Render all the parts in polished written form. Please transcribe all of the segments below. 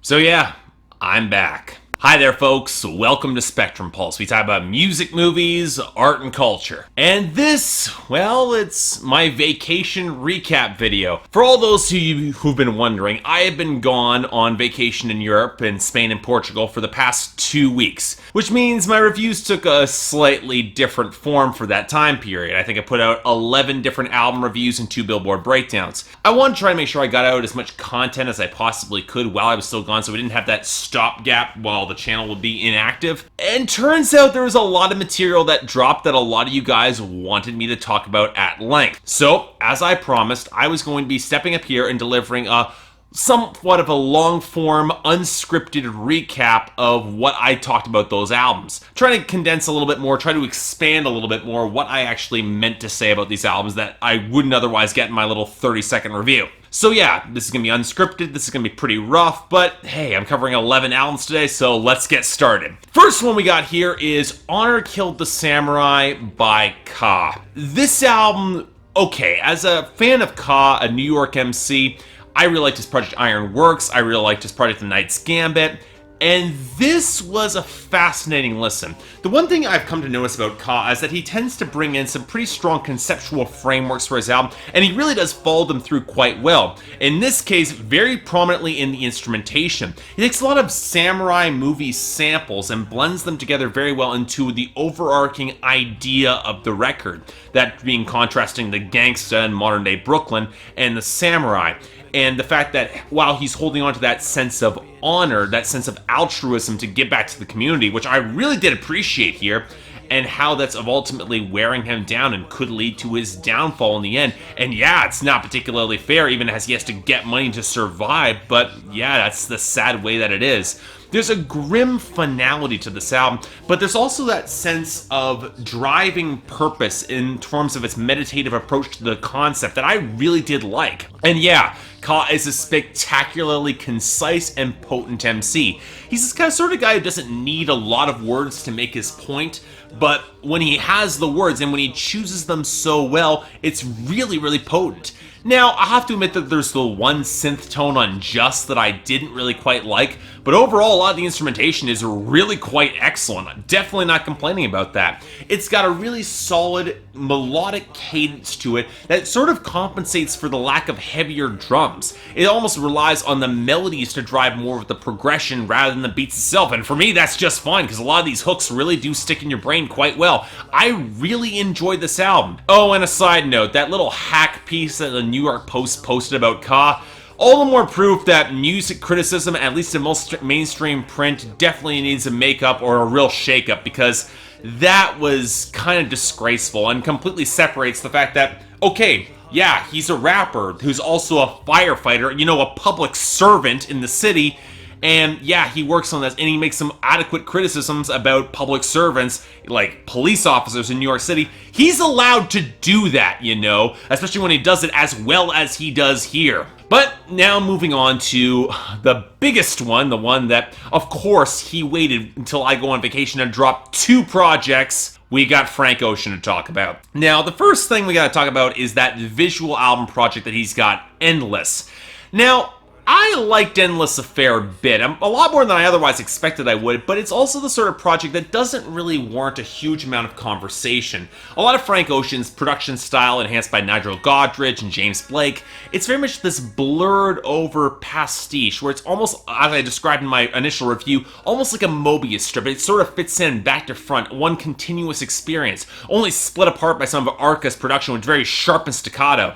So yeah, I'm back. Hi there folks, welcome to Spectrum Pulse. We talk about music, movies, art, and culture. And this, well, it's my vacation recap video. For all those of you who've been wondering, I have been gone on vacation in Europe, in Spain and Portugal for the past 2 weeks, which means my reviews took a slightly different form for that time period. I think I put out 11 different album reviews and 2 Billboard breakdowns. I wanted to try to make sure I got out as much content as I possibly could while I was still gone, so we didn't have that stopgap while the channel would be inactive. And turns out there was a lot of material that dropped that a lot of you guys wanted me to talk about at length. So, as I promised, I was going to be stepping up here and delivering a somewhat of a long-form, unscripted recap of what I talked about those albums. Trying to condense a little bit more, try to expand a little bit more what I actually meant to say about these albums that I wouldn't otherwise get in my little 30-second review. So yeah, this is going to be unscripted, this is going to be pretty rough, but hey, I'm covering 11 albums today, so let's get started. First one we got here is Honor Killed the Samurai by Ka. This album, okay, as a fan of Ka, a New York MC, I really liked his project Iron Works, I really liked his project The Knight's Gambit, and this was a fascinating listen. The one thing I've come to notice about Ka is that he tends to bring in some pretty strong conceptual frameworks for his album, and he really does follow them through quite well. In this case, very prominently in the instrumentation. He takes a lot of samurai movie samples and blends them together very well into the overarching idea of the record, that being contrasting the gangsta in modern-day Brooklyn and the samurai. And the fact that while he's holding on to that sense of honor, that sense of altruism to give back to the community, which I really did appreciate here, and how that's ultimately wearing him down and could lead to his downfall in the end. And yeah, it's not particularly fair, even as he has to get money to survive, but yeah, that's the sad way that it is. There's a grim finality to this album, but there's also that sense of driving purpose in terms of its meditative approach to the concept that I really did like. And yeah, Ka is a spectacularly concise and potent MC. He's this kind of sort of guy who doesn't need a lot of words to make his point, but when he has the words and when he chooses them so well, it's really, really potent. Now, I have to admit that there's the one synth tone on Just that I didn't really quite like, but overall, a lot of the instrumentation is really quite excellent. I'm definitely not complaining about that. It's got a really solid melodic cadence to it that sort of compensates for the lack of heavier drums. It almost relies on the melodies to drive more of the progression rather than the beats itself, and for me, that's just fine, because a lot of these hooks really do stick in your brain quite well. I really enjoyed this album. Oh, and a side note, that little hack piece that the New York Post posted about Ka, all the more proof that music criticism, at least in most mainstream print, definitely needs a makeup or a real shakeup, because that was kind of disgraceful and completely separates the fact that, okay, yeah, he's a rapper who's also a firefighter, you know, a public servant in the city, and yeah, he works on this, and he makes some adequate criticisms about public servants, like police officers in New York City. He's allowed to do that, you know, especially when he does it as well as he does here. But now moving on to the biggest one, the one that, of course, he waited until I go on vacation and drop 2 projects. We got Frank Ocean to talk about. Now, the first thing we gotta talk about is that visual album project that he's got, Endless. Now, I liked Endless a fair bit, a lot more than I otherwise expected I would, but it's also the sort of project that doesn't really warrant a huge amount of conversation. A lot of Frank Ocean's production style, enhanced by Nigel Godrich and James Blake, it's very much this blurred over pastiche, where it's almost, as I described in my initial review, almost like a Mobius strip. It sort of fits in back to front, one continuous experience, only split apart by some of Arca's production, which is very sharp and staccato.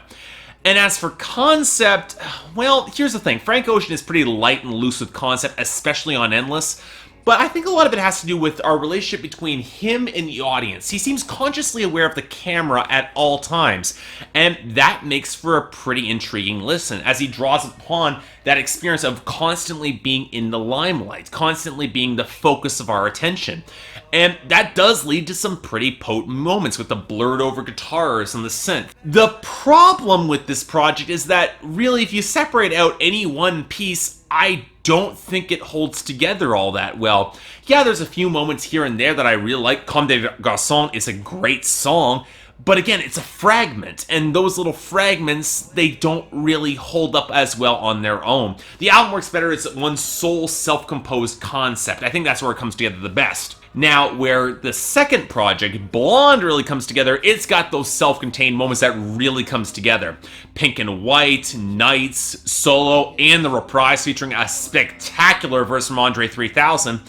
And as for concept, well, here's the thing. Frank Ocean is pretty light and loose with concept, especially on Endless. But I think a lot of it has to do with our relationship between him and the audience. He seems consciously aware of the camera at all times, and that makes for a pretty intriguing listen, as he draws upon that experience of constantly being in the limelight, constantly being the focus of our attention. And that does lead to some pretty potent moments with the blurred over guitars and the synth. The problem with this project is that really, if you separate out any one piece, I don't think it holds together all that well. Yeah, there's a few moments here and there that I really like. Comme des Garçons is a great song, But again, it's a fragment, and those little fragments, they don't really hold up as well on their own. The album works better as one sole self-composed concept. I think that's where it comes together the best. Now, where the second project, Blonde, really comes together, it's got those self-contained moments that really comes together. Pink and White, Nights, Solo, and the reprise featuring a spectacular verse from Andre 3000.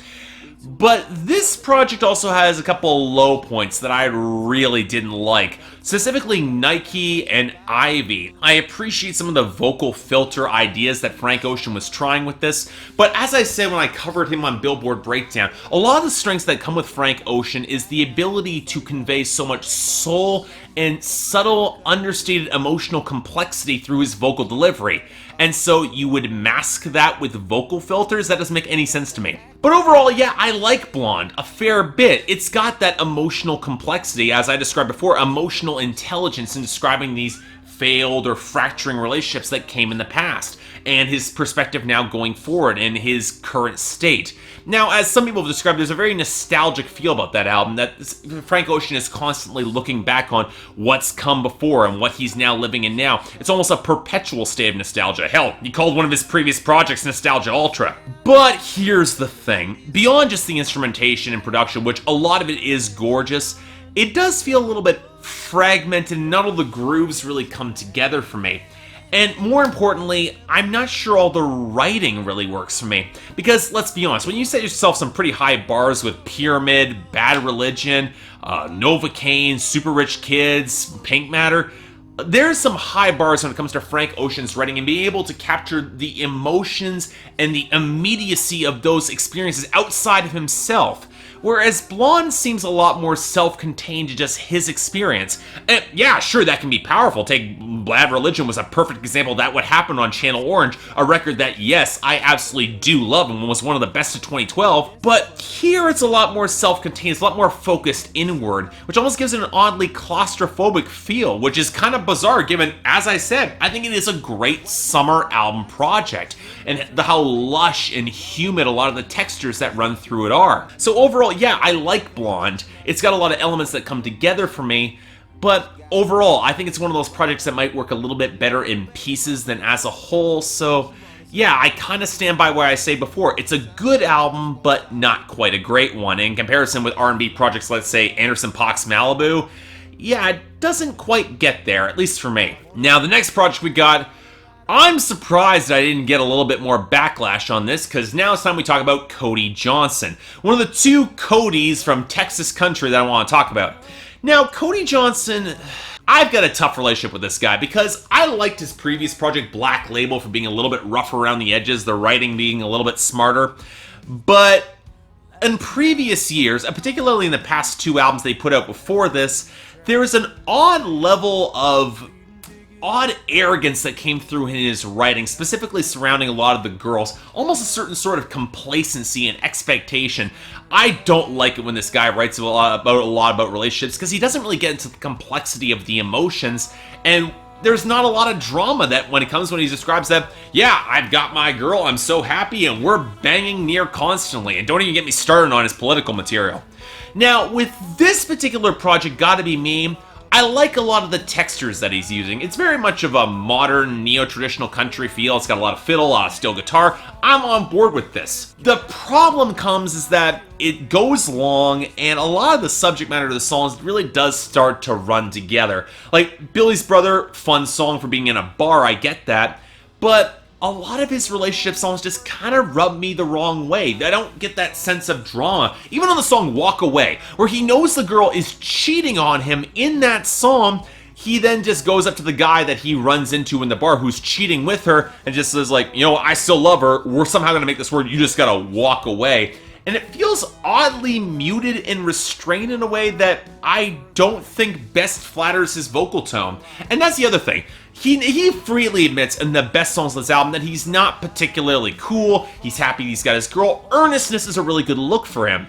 But this project also has a couple low points that I really didn't like, specifically Nike and Ivy. I appreciate some of the vocal filter ideas that Frank Ocean was trying with this, but as I said when I covered him on Billboard Breakdown, a lot of the strengths that come with Frank Ocean is the ability to convey so much soul and subtle, understated emotional complexity through his vocal delivery. And so you would mask that with vocal filters? That doesn't make any sense to me. But overall, yeah, I like Blonde a fair bit. It's got that emotional complexity, as I described before, emotional intelligence in describing these failed or fracturing relationships that came in the past, and his perspective now going forward in his current state. Now, as some people have described, there's a very nostalgic feel about that album, that Frank Ocean is constantly looking back on what's come before and what he's now living in now. It's almost a perpetual state of nostalgia. Hell, he called one of his previous projects Nostalgia Ultra. But here's the thing. Beyond just the instrumentation and production, which a lot of it is gorgeous, it does feel a little bit fragmented, and none of the grooves really come together for me. And more importantly, I'm not sure all the writing really works for me. Because, let's be honest, when you set yourself some pretty high bars with Pyramid, Bad Religion, Novocaine, Super Rich Kids, Pink Matter, there's some high bars when it comes to Frank Ocean's writing and being able to capture the emotions and the immediacy of those experiences outside of himself. Whereas Blonde seems a lot more self-contained to just his experience. And yeah, sure, that can be powerful. Take Bad Religion was a perfect example of that, what happened on Channel Orange, a record that, yes, I absolutely do love and was one of the best of 2012. But here it's a lot more self-contained, it's a lot more focused inward, which almost gives it an oddly claustrophobic feel, which is kind of bizarre given, as I said, I think it is a great summer album project, and how lush and humid a lot of the textures that run through it are. So overall, yeah, I like Blonde. It's got a lot of elements that come together for me, but overall, I think it's one of those projects that might work a little bit better in pieces than as a whole, so yeah, I kind of stand by what I say before. It's a good album, but not quite a great one. In comparison with R&B projects, let's say Anderson .Paak's Malibu, yeah, it doesn't quite get there, at least for me. Now, the next project we got, I'm surprised that I didn't get a little bit more backlash on this, because now it's time we talk about Cody Johnson. One of the two Codys from Texas country that I want to talk about. Now, Cody Johnson, I've got a tough relationship with this guy, because I liked his previous project, Black Label, for being a little bit rough around the edges, the writing being a little bit smarter. But in previous years, and particularly in the past two albums they put out before this, there was an odd level of arrogance that came through in his writing, specifically surrounding a lot of the girls. Almost a certain sort of complacency and expectation. I don't like it when this guy writes a lot about relationships, because he doesn't really get into the complexity of the emotions, and there's not a lot of drama that when he describes that, yeah, I've got my girl, I'm so happy, and we're banging near constantly, and don't even get me started on his political material. Now, with this particular project, Gotta Be Me, I like a lot of the textures that he's using. It's very much of a modern, neo-traditional country feel. It's got a lot of fiddle, a lot of steel guitar. I'm on board with this. The problem comes is that it goes long, and a lot of the subject matter of the songs really does start to run together. Like, Billy's Brother, fun song for being in a bar, I get that, but a lot of his relationship songs just kind of rub me the wrong way. I don't get that sense of drama. Even on the song Walk Away, where he knows the girl is cheating on him in that song, he then just goes up to the guy that he runs into in the bar who's cheating with her and just says like, you know, I still love her, we're somehow gonna make this work, you just gotta walk away. And it feels oddly muted and restrained in a way that I don't think best flatters his vocal tone. And that's the other thing. He freely admits in the best songs of this album that he's not particularly cool, he's happy he's got his girl. Earnestness is a really good look for him.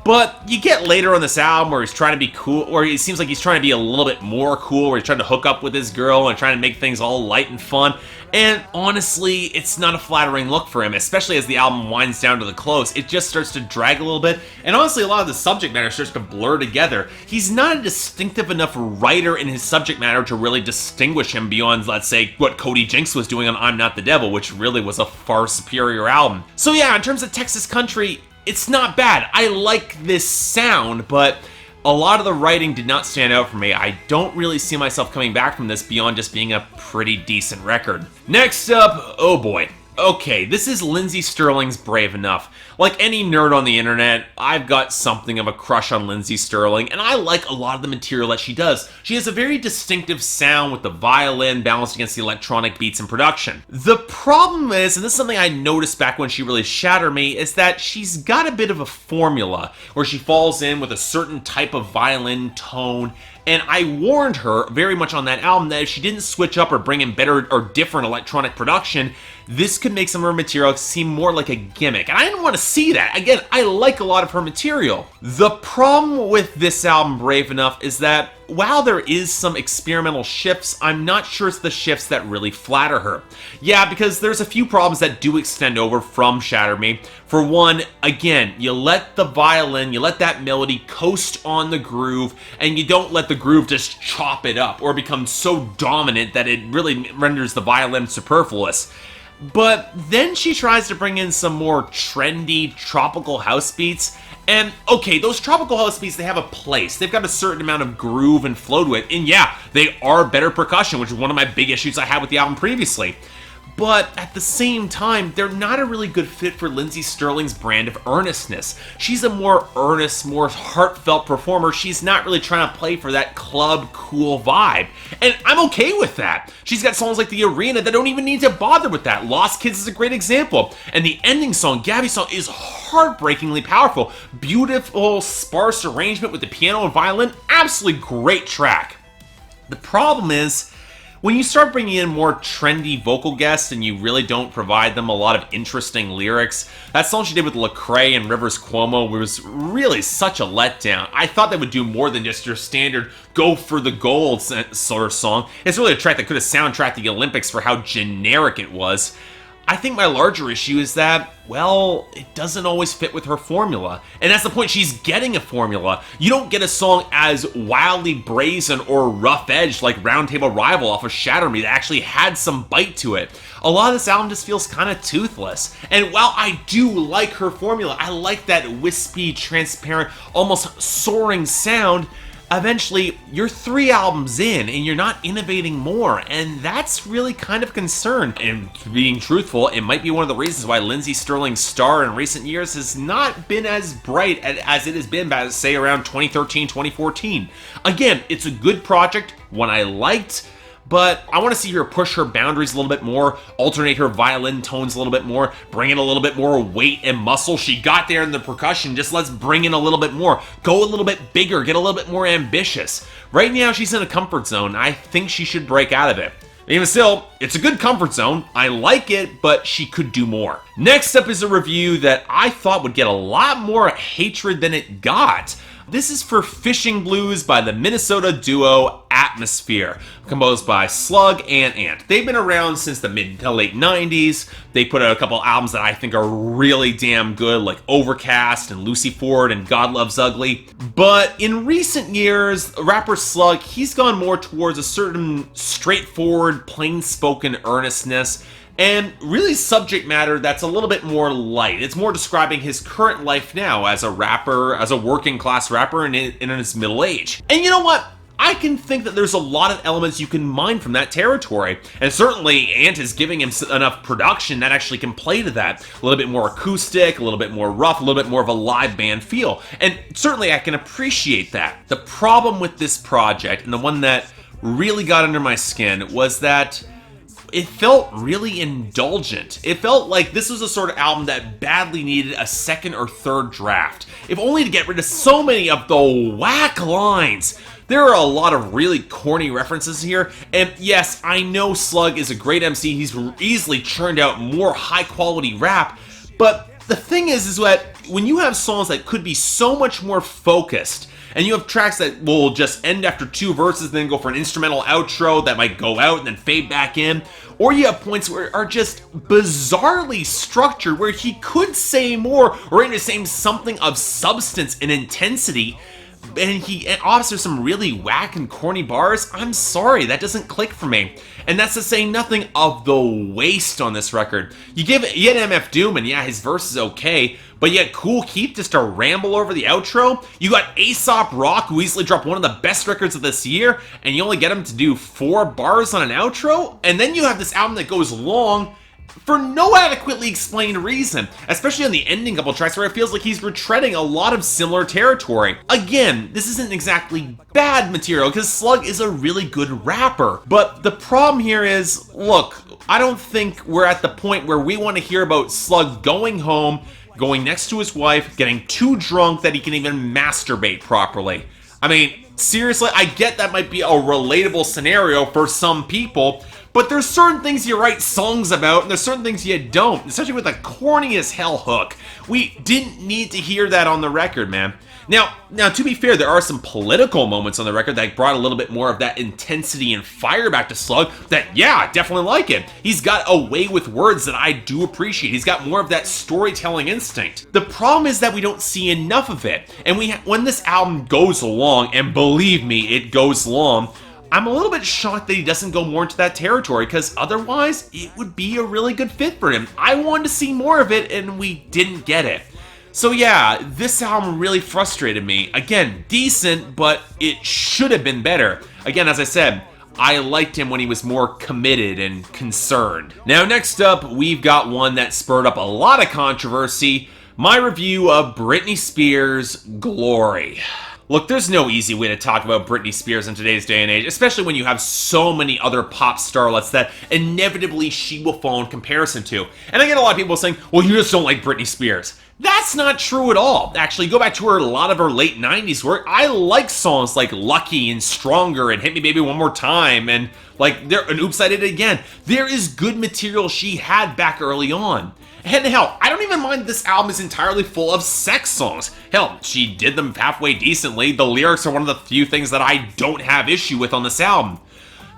But you get later on this album where he's trying to be cool, or it seems like he's trying to be a little bit more cool, where he's trying to hook up with his girl and trying to make things all light and fun. And honestly, it's not a flattering look for him, especially as the album winds down to the close. It just starts to drag a little bit, and honestly, a lot of the subject matter starts to blur together. He's not a distinctive enough writer in his subject matter to really distinguish him beyond, let's say, what Cody Jinks was doing on I'm Not the Devil, which really was a far superior album. So yeah, in terms of Texas country, it's not bad. I like this sound, but a lot of the writing did not stand out for me. I don't really see myself coming back from this beyond just being a pretty decent record. Next up, oh boy. Okay, this is Lindsey Stirling's Brave Enough. Like any nerd on the internet, I've got something of a crush on Lindsey Stirling, and I like a lot of the material that she does. She has a very distinctive sound with the violin balanced against the electronic beats in production. The problem is, and this is something I noticed back when she really shattered me, is that she's got a bit of a formula where she falls in with a certain type of violin tone. And I warned her very much on that album that if she didn't switch up or bring in better or different electronic production, this could make some of her material seem more like a gimmick. And I didn't want to see that. Again, I like a lot of her material. The problem with this album, Brave Enough, is that while there is some experimental shifts, I'm not sure it's the shifts that really flatter her. Yeah, because there's a few problems that do extend over from Shatter Me. For one, again, you let the violin, you let that melody coast on the groove, and you don't let the groove just chop it up or become so dominant that it really renders the violin superfluous. But then she tries to bring in some more trendy tropical house beats, and okay, those tropical house beats, they have a place. They've got a certain amount of groove and flow to it, and yeah, they are better percussion, which is one of my big issues I had with the album previously. But at the same time, they're not a really good fit for Lindsey Stirling's brand of earnestness. She's a more earnest, more heartfelt performer. She's not really trying to play for that club cool vibe. And I'm okay with that. She's got songs like The Arena that don't even need to bother with that. Lost Kids is a great example. And the ending song, Gabby's song, is heartbreakingly powerful. Beautiful, sparse arrangement with the piano and violin. Absolutely great track. The problem is, when you start bringing in more trendy vocal guests and you really don't provide them a lot of interesting lyrics, that song she did with Lecrae and Rivers Cuomo was really such a letdown. I thought they would do more than just your standard go for the gold sort of song. It's really a track that could have soundtracked the Olympics for how generic it was. I think my larger issue is that, well, it doesn't always fit with her formula. And that's the point, she's getting a formula. You don't get a song as wildly brazen or rough-edged like Round Table Rival off of Shatter Me that actually had some bite to it. A lot of this album just feels kind of toothless. And while I do like her formula, I like that wispy, transparent, almost soaring sound, eventually, you're 3 albums in and you're not innovating more, and that's really kind of a concern. And being truthful, it might be one of the reasons why Lindsey Stirling's star in recent years has not been as bright as it has been by, say, around 2013, 2014. Again, it's a good project, one I liked, but I want to see her push her boundaries a little bit more, alternate her violin tones a little bit more, bring in a little bit more weight and muscle. She got there in the percussion, just let's bring in a little bit more. Go a little bit bigger, get a little bit more ambitious. Right now, she's in a comfort zone. I think she should break out of it. Even still, it's a good comfort zone. I like it, but she could do more. Next up is a review that I thought would get a lot more hatred than it got. This is for Fishing Blues by the Minnesota duo Atmosphere, composed by Slug and Ant. They've been around since the mid to late 90s. They put out a couple albums that I think are really damn good, like Overcast and Lucy Ford and God Loves Ugly. But in recent years, rapper Slug, he's gone more towards a certain straightforward, plain-spoken earnestness, and really subject matter that's a little bit more light. It's more describing his current life now as a rapper, as a working class rapper in his middle age. And you know what? I can think that there's a lot of elements you can mine from that territory. And certainly Ant is giving him enough production that actually can play to that. A little bit more acoustic, a little bit more rough, a little bit more of a live band feel. And certainly I can appreciate that. The problem with this project, and the one that really got under my skin, was that it felt really indulgent. It felt like this was a sort of album that badly needed a second or third draft, if only to get rid of so many of the whack lines. There are a lot of really corny references here, and yes, I know Slug is a great MC, he's easily churned out more high-quality rap, but the thing is that when you have songs that could be so much more focused, and you have tracks that will just end after 2 verses, then go for an instrumental outro that might go out and then fade back in, or you have points where are just bizarrely structured, where he could say more, or even saying something of substance and intensity, and he offers some really whack and corny bars. I'm sorry, that doesn't click for me. And that's to say nothing of the waste on this record. You get MF Doom, and yeah, his verse is okay, but yet Cool Keith just to ramble over the outro. You got Aesop Rock, who easily dropped one of the best records of this year, and you only get him to do 4 bars on an outro? And then you have this album that goes long for no adequately explained reason, especially on the ending couple tracks where it feels like he's retreading a lot of similar territory. Again, this isn't exactly bad material, because Slug is a really good rapper, but the problem here is, look, I don't think we're at the point where we want to hear about Slug going home, going next to his wife, getting too drunk that he can even masturbate properly. I mean, seriously, I get that might be a relatable scenario for some people, but there's certain things you write songs about, and there's certain things you don't, especially with a corny as hell hook. We didn't need to hear that on the record, man. Now, to be fair, there are some political moments on the record that brought a little bit more of that intensity and fire back to Slug that, yeah, I definitely like it. He's got a way with words that I do appreciate. He's got more of that storytelling instinct. The problem is that we don't see enough of it. And when this album goes long, and believe me, it goes long, I'm a little bit shocked that he doesn't go more into that territory, because otherwise, it would be a really good fit for him. I wanted to see more of it, and we didn't get it. So yeah, this album really frustrated me. Again, decent, but it should have been better. Again, as I said, I liked him when he was more committed and concerned. Now, next up, we've got one that spurred up a lot of controversy. My review of Britney Spears' Glory. Look, there's no easy way to talk about Britney Spears in today's day and age, especially when you have so many other pop starlets that inevitably she will fall in comparison to. And I get a lot of people saying, well, you just don't like Britney Spears. That's not true at all. Actually, go back to a lot of her late 90s work. I like songs like Lucky and Stronger and Hit Me Baby One More Time and Oops, I Did It Again. There is good material she had back early on. And hell, I don't even mind this album is entirely full of sex songs. Hell, she did them halfway decently. The lyrics are one of the few things that I don't have issue with on this album.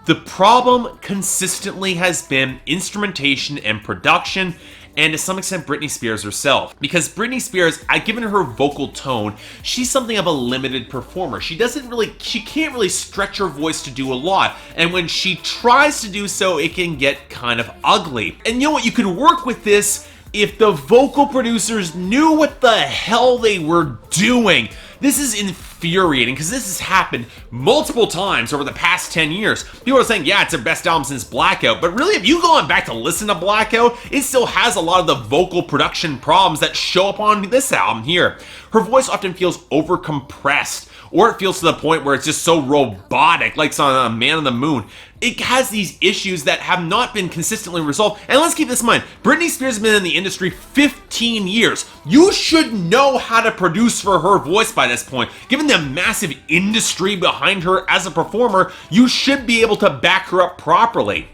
The problem consistently has been instrumentation and production, and to some extent Britney Spears herself. Because Britney Spears, given her vocal tone, she's something of a limited performer. She can't really stretch her voice to do a lot, and when she tries to do so, it can get kind of ugly. And you know what, you could work with this if the vocal producers knew what the hell they were doing. This is infuriating, because this has happened multiple times over the past 10 years. People are saying, yeah, it's their best album since Blackout, but really, if you go on back to listen to Blackout, it still has a lot of the vocal production problems that show up on this album here. Her voice often feels overcompressed, or it feels to the point where it's just so robotic, like it's on a Man on the Moon. It has these issues that have not been consistently resolved. And let's keep this in mind, Britney Spears has been in the industry 15 years. You should know how to produce for her voice by this point. Given the massive industry behind her as a performer, you should be able to back her up properly.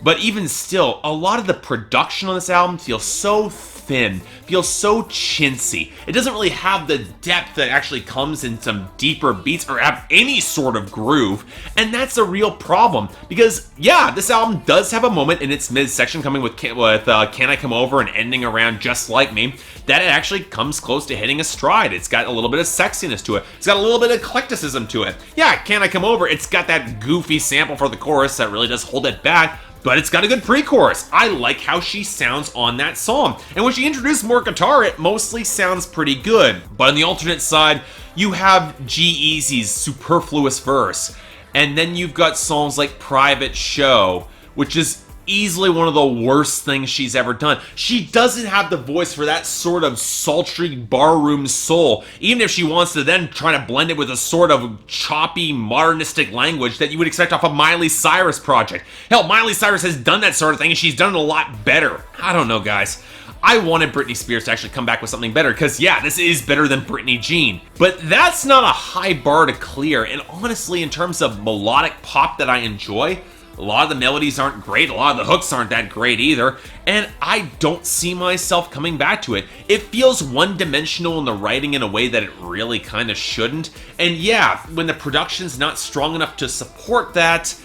But even still, a lot of the production on this album feels so thin, feels so chintzy. It doesn't really have the depth that actually comes in some deeper beats or have any sort of groove, and that's a real problem. Because yeah, this album does have a moment in its midsection coming with Can I Come Over and ending around Just Like Me, that it actually comes close to hitting a stride. It's got a little bit of sexiness to it. It's got a little bit of eclecticism to it. Yeah, Can I Come Over, it's got that goofy sample for the chorus that really does hold it back, but it's got a good pre-chorus. I like how she sounds on that song. And when she introduced more guitar, it mostly sounds pretty good. But on the alternate side, you have G-Eazy's superfluous verse. And then you've got songs like Private Show, which is easily one of the worst things she's ever done. She doesn't have the voice for that sort of sultry barroom soul, even if she wants to then try to blend it with a sort of choppy, modernistic language that you would expect off a Miley Cyrus project. Hell, Miley Cyrus has done that sort of thing, and she's done it a lot better. I don't know, guys. I wanted Britney Spears to actually come back with something better, because yeah, this is better than Britney Jean. But that's not a high bar to clear, and honestly, in terms of melodic pop that I enjoy, A lot of the melodies aren't great, a lot of the hooks aren't that great either, and I don't see myself coming back to it. It feels one-dimensional in the writing in a way that it really kind of shouldn't, and yeah, when the production's not strong enough to support that,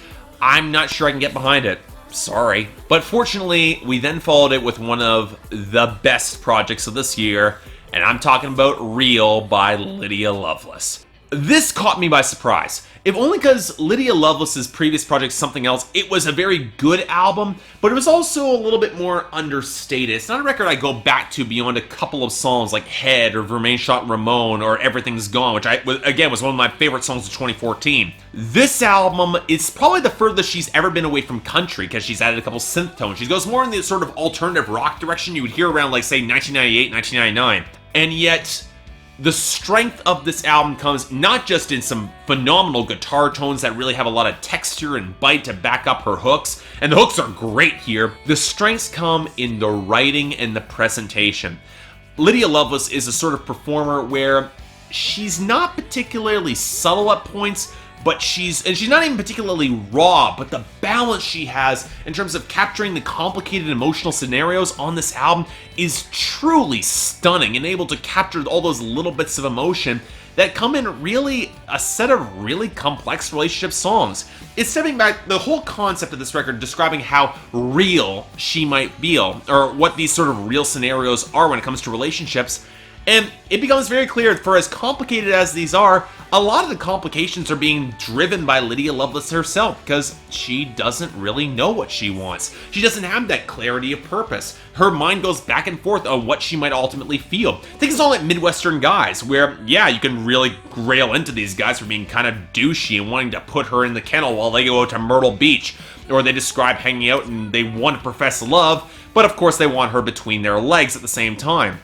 I'm not sure I can get behind it. Sorry. But fortunately, we then followed it with one of the best projects of this year, and I'm talking about Real by Lydia Loveless. This caught me by surprise. If only because Lydia Loveless's previous project, Something Else, it was a very good album, but it was also a little bit more understated. It's not a record I go back to beyond a couple of songs like Head or Vermaine Shot Ramon or Everything's Gone, which again was one of my favorite songs of 2014. This album is probably the furthest she's ever been away from country because she's added a couple synth tones. She goes more in the sort of alternative rock direction you would hear around like say 1998, 1999. And yet, the strength of this album comes not just in some phenomenal guitar tones that really have a lot of texture and bite to back up her hooks, and the hooks are great here. The strengths come in the writing and the presentation. Lydia Loveless is a sort of performer where she's not particularly subtle at points, but she's not even particularly raw, but the balance she has in terms of capturing the complicated emotional scenarios on this album is truly stunning and able to capture all those little bits of emotion that come in really a set of really complex relationship songs. It's stepping back, the whole concept of this record describing how real she might feel, or what these sort of real scenarios are when it comes to relationships. And it becomes very clear, for as complicated as these are, a lot of the complications are being driven by Lydia Loveless herself, because she doesn't really know what she wants. She doesn't have that clarity of purpose. Her mind goes back and forth on what she might ultimately feel. I think it's all like Midwestern guys, where, yeah, you can really rail into these guys for being kind of douchey and wanting to put her in the kennel while they go out to Myrtle Beach, or they describe hanging out and they want to profess love, but of course they want her between their legs at the same time.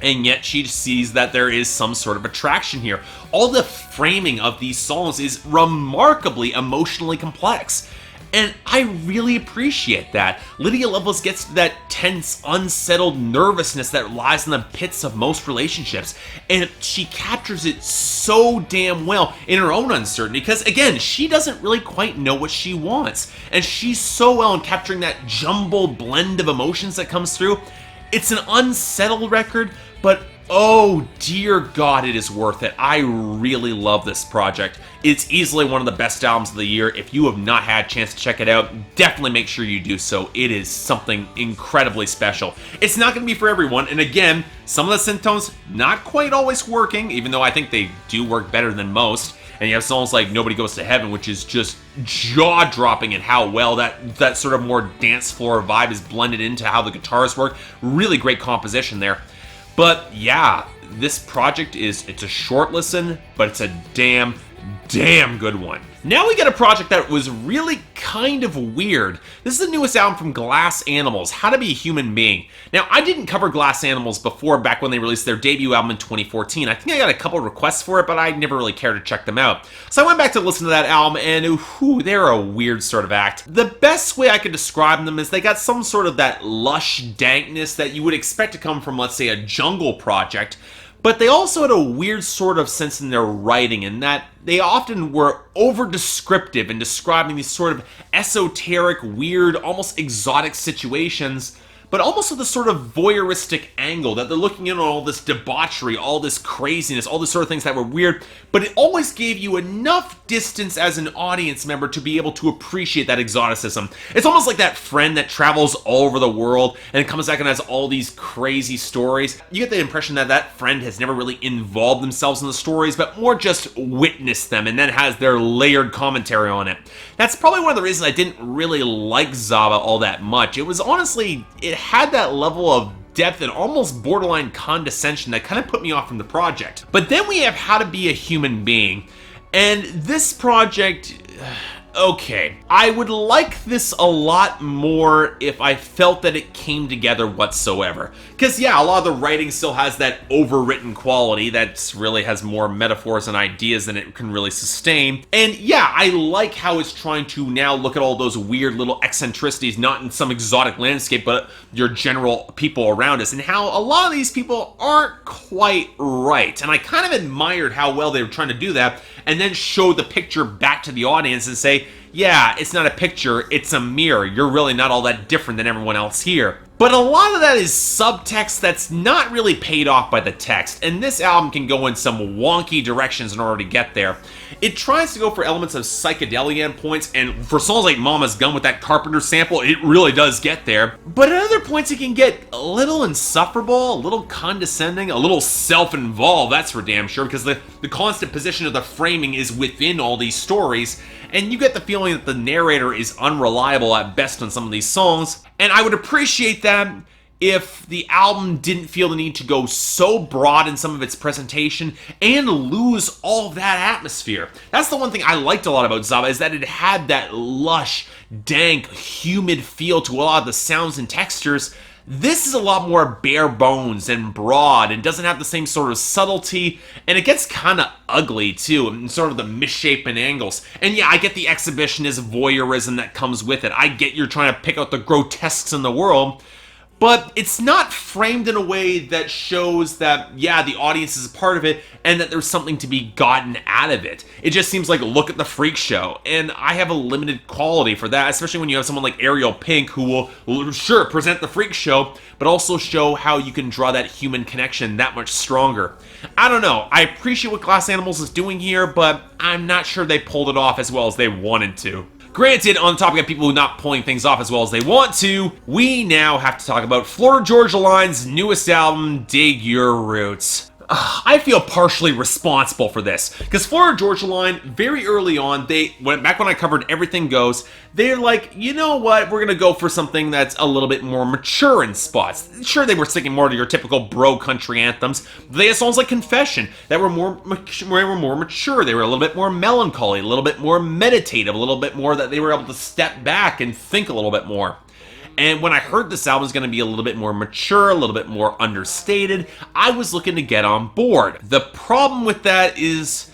And yet she sees that there is some sort of attraction here. All the framing of these songs is remarkably emotionally complex. And I really appreciate that. Lydia Loveless gets to that tense, unsettled nervousness that lies in the pits of most relationships. And she captures it so damn well in her own uncertainty. Because again, she doesn't really quite know what she wants. And she's so well in capturing that jumbled blend of emotions that comes through. It's an unsettled record, but oh dear God, it is worth it. I really love this project. It's easily one of the best albums of the year. If you have not had a chance to check it out, definitely make sure you do so. It is something incredibly special. It's not going to be for everyone, and again, some of the synth tones not quite always working, even though I think they do work better than most. And you have songs like Nobody Goes to Heaven, which is just jaw-dropping in how well that sort of more dance floor vibe is blended into how the guitars work. Really great composition there. But yeah, this project it's a short listen, but it's a damn good one. Now we get a project that was really kind of weird. This is the newest album from Glass Animals, How to Be a Human Being. Now, I didn't cover Glass Animals before, back when they released their debut album in 2014. I think I got a couple requests for it, but I never really cared to check them out. So I went back to listen to that album, and they're a weird sort of act. The best way I could describe them is they got some sort of that lush dankness that you would expect to come from, let's say, a jungle project. But they also had a weird sort of sense in their writing, in that they often were over-descriptive in describing these sort of esoteric, weird, almost exotic situations, but almost with a sort of voyeuristic angle, that they're looking in on all this debauchery, all this craziness, all these sort of things that were weird, but it always gave you enough distance as an audience member to be able to appreciate that exoticism. It's almost like that friend that travels all over the world and comes back and has all these crazy stories. You get the impression that that friend has never really involved themselves in the stories, but more just witnessed them and then has their layered commentary on it. That's probably one of the reasons I didn't really like Zava all that much. It was honestly, it had that level of depth and almost borderline condescension that kind of put me off from the project. But then we have How to Be a Human Being, and this project, okay, I would like this a lot more if I felt that it came together whatsoever. Because yeah, a lot of the writing still has that overwritten quality that really has more metaphors and ideas than it can really sustain. And yeah, I like how it's trying to now look at all those weird little eccentricities, not in some exotic landscape, but your general people around us, and how a lot of these people aren't quite right. And I kind of admired how well they were trying to do that, and then show the picture back to the audience and say, yeah, it's not a picture, it's a mirror. You're really not all that different than everyone else here. But a lot of that is subtext that's not really paid off by the text, and this album can go in some wonky directions in order to get there. It tries to go for elements of psychedelia and points, and for songs like Mama's Gun with that Carpenter sample, it really does get there. But at other points it can get a little insufferable, a little condescending, a little self-involved, that's for damn sure, because the constant position of the framing is within all these stories, and you get the feeling that the narrator is unreliable at best on some of these songs. And I would appreciate that if the album didn't feel the need to go so broad in some of its presentation and lose all of that atmosphere. That's the one thing I liked a lot about Zaba, is that it had that lush, dank, humid feel to a lot of the sounds and textures. This is a lot more bare bones and broad and doesn't have the same sort of subtlety, and it gets kind of ugly too, and sort of the misshapen angles. And yeah, I get the exhibitionist voyeurism that comes with it. I get you're trying to pick out the grotesques in the world, but it's not framed in a way that shows that, yeah, the audience is a part of it and that there's something to be gotten out of it. It just seems like, look at the freak show, and I have a limited quality for that, especially when you have someone like Ariel Pink who will, sure, present the freak show, but also show how you can draw that human connection that much stronger. I don't know, I appreciate what Glass Animals is doing here, but I'm not sure they pulled it off as well as they wanted to. Granted, on the topic of people not pulling things off as well as they want to, we now have to talk about Florida Georgia Line's newest album, Dig Your Roots. I feel partially responsible for this, because Florida Georgia Line, very early on, back when I covered Everything Goes, they're like, you know what, we're gonna go for something that's a little bit more mature in spots. Sure, they were sticking more to your typical bro country anthems, but they had songs like Confession that were more mature, they were a little bit more melancholy, a little bit more meditative, a little bit more that they were able to step back and think a little bit more. And when I heard this album was going to be a little bit more mature, a little bit more understated, I was looking to get on board. The problem with that is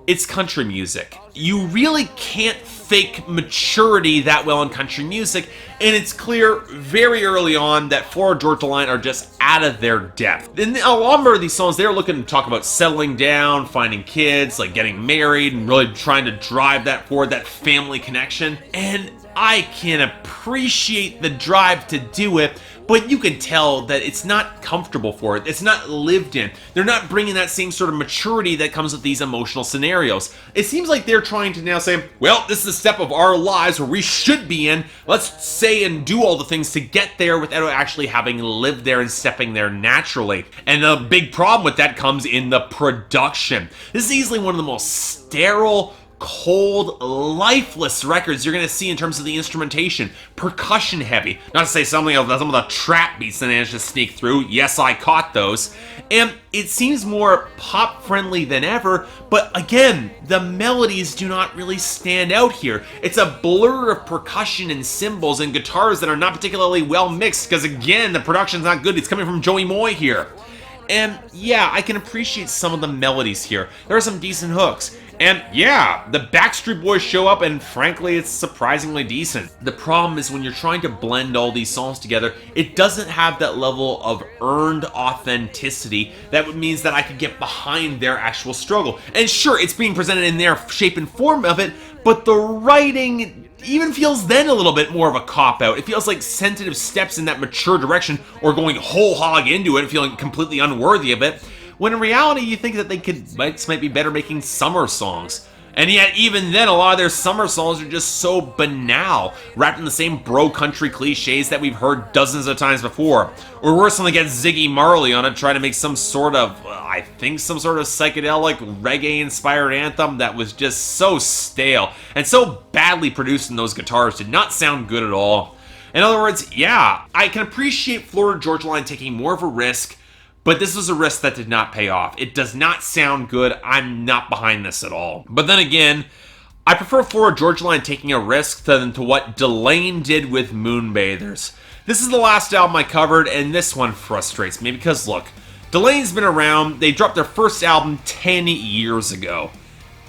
it's country music. You really can't fake maturity that well in country music, and it's clear very early on that Florida Georgia Line are just out of their depth. In a number of these songs, they're looking to talk about settling down, finding kids, like getting married, and really trying to drive that forward, that family connection. And I can appreciate the drive to do it, but you can tell that it's not comfortable for it. It's not lived in. They're not bringing that same sort of maturity that comes with these emotional scenarios. It seems like they're trying to now say, well, this is a step of our lives where we should be in. Let's say and do all the things to get there without actually having lived there and stepping there naturally. And the big problem with that comes in the production. This is easily one of the most sterile, cold, lifeless records you're going to see in terms of the instrumentation. Percussion heavy. Not to say some of the trap beats that managed to sneak through. Yes, I caught those. And it seems more pop friendly than ever, but again, the melodies do not really stand out here. It's a blur of percussion and cymbals and guitars that are not particularly well mixed, because again, the production's not good. It's coming from Joey Moy here. And yeah, I can appreciate some of the melodies here. There are some decent hooks. And yeah, the Backstreet Boys show up, and frankly, it's surprisingly decent. The problem is when you're trying to blend all these songs together, it doesn't have that level of earned authenticity that means that I could get behind their actual struggle. And sure, it's being presented in their shape and form of it, but the writing even feels then a little bit more of a cop-out. It feels like sensitive steps in that mature direction, or going whole hog into it and feeling completely unworthy of it, when in reality you think that might be better making summer songs. And yet even then, a lot of their summer songs are just so banal, wrapped in the same bro country cliches that we've heard dozens of times before. Or worse, when they get Ziggy Marley on it trying to make some sort of psychedelic reggae-inspired anthem that was just so stale and so badly produced, and those guitars did not sound good at all. In other words, yeah, I can appreciate Florida Georgia Line taking more of a risk, but this was a risk that did not pay off. It does not sound good. I'm not behind this at all. But then again, I prefer Florida Georgia Line taking a risk than to what Delain did with Moonbathers. This is the last album I covered, and this one frustrates me because, look, Delain's been around. They dropped their first album 10 years ago.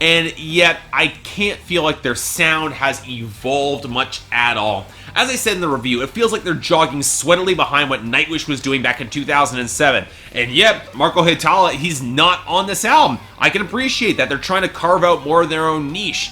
And yet, I can't feel like their sound has evolved much at all. As I said in the review, it feels like they're jogging sweatily behind what Nightwish was doing back in 2007. And yet, Marco Hitala, he's not on this album. I can appreciate that. They're trying to carve out more of their own niche.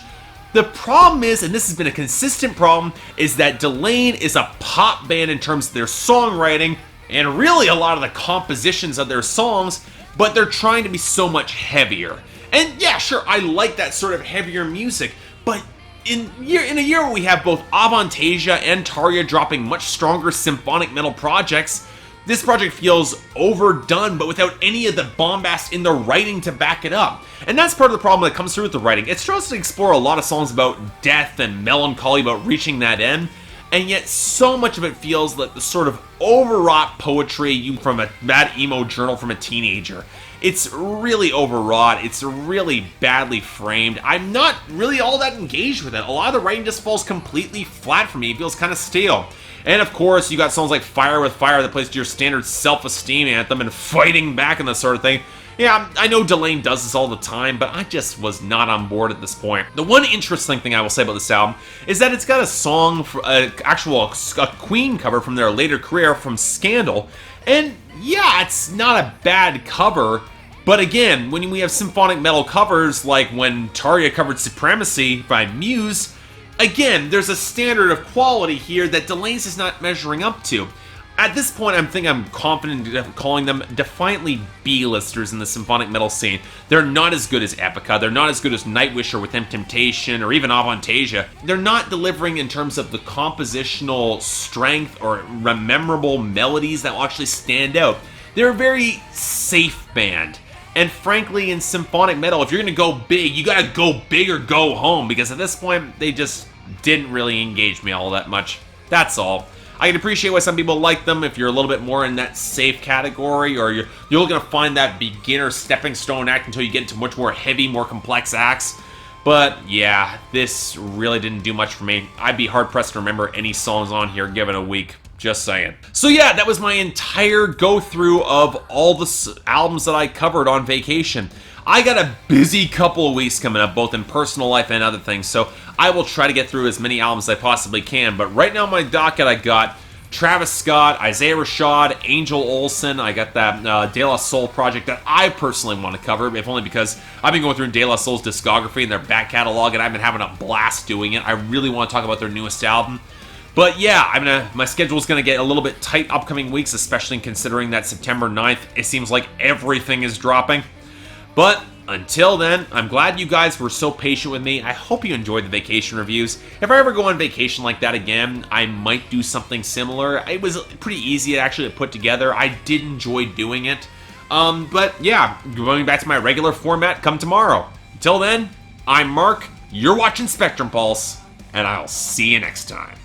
The problem is, and this has been a consistent problem, is that Delain is a pop band in terms of their songwriting, and really a lot of the compositions of their songs, but they're trying to be so much heavier. And yeah, sure, I like that sort of heavier music, but in a year where we have both Avantasia and Tarja dropping much stronger symphonic metal projects, this project feels overdone, but without any of the bombast in the writing to back it up. And that's part of the problem that comes through with the writing. It tries to explore a lot of songs about death and melancholy, about reaching that end, and yet so much of it feels like the sort of overwrought poetry from a bad emo journal from a teenager. It's really overwrought, it's really badly framed. I'm not really all that engaged with it. A lot of the writing just falls completely flat for me. It feels kind of stale. And of course, you got songs like Fire with Fire that plays to your standard self-esteem anthem and fighting back and that sort of thing. Yeah, I know Delain does this all the time, but I just was not on board at this point. The one interesting thing I will say about this album is that it's got a song, a Queen cover from their later career from Scandal. And yeah, it's not a bad cover, but again, when we have symphonic metal covers like when Tarja covered Supremacy by Muse, again, there's a standard of quality here that Delain's is not measuring up to. At this point, I'm confident in calling them defiantly B-listers in the symphonic metal scene. They're not as good as Epica, they're not as good as Nightwish or Within Temptation, or even Avantasia. They're not delivering in terms of the compositional strength or memorable melodies that will actually stand out. They're a very safe band. And frankly, in symphonic metal, if you're going to go big, you got to go big or go home, because at this point, they just didn't really engage me all that much. That's all. I can appreciate why some people like them if you're a little bit more in that safe category, or you're looking to find that beginner stepping stone act until you get into much more heavy, more complex acts. But yeah, this really didn't do much for me. I'd be hard-pressed to remember any songs on here given a week. Just saying. So yeah, that was my entire go-through of all the albums that I covered on vacation. I got a busy couple of weeks coming up, both in personal life and other things, so I will try to get through as many albums as I possibly can. But right now on my docket, I got Travis Scott, Isaiah Rashad, Angel Olsen. I got that De La Soul project that I personally want to cover, if only because I've been going through De La Soul's discography and their back catalog, and I've been having a blast doing it. I really want to talk about their newest album. But yeah, my schedule's going to get a little bit tight upcoming weeks, especially considering that September 9th, it seems like everything is dropping. But until then, I'm glad you guys were so patient with me. I hope you enjoyed the vacation reviews. If I ever go on vacation like that again, I might do something similar. It was pretty easy actually to put together. I did enjoy doing it. But yeah, going back to my regular format come tomorrow. Until then, I'm Mark, you're watching Spectrum Pulse, and I'll see you next time.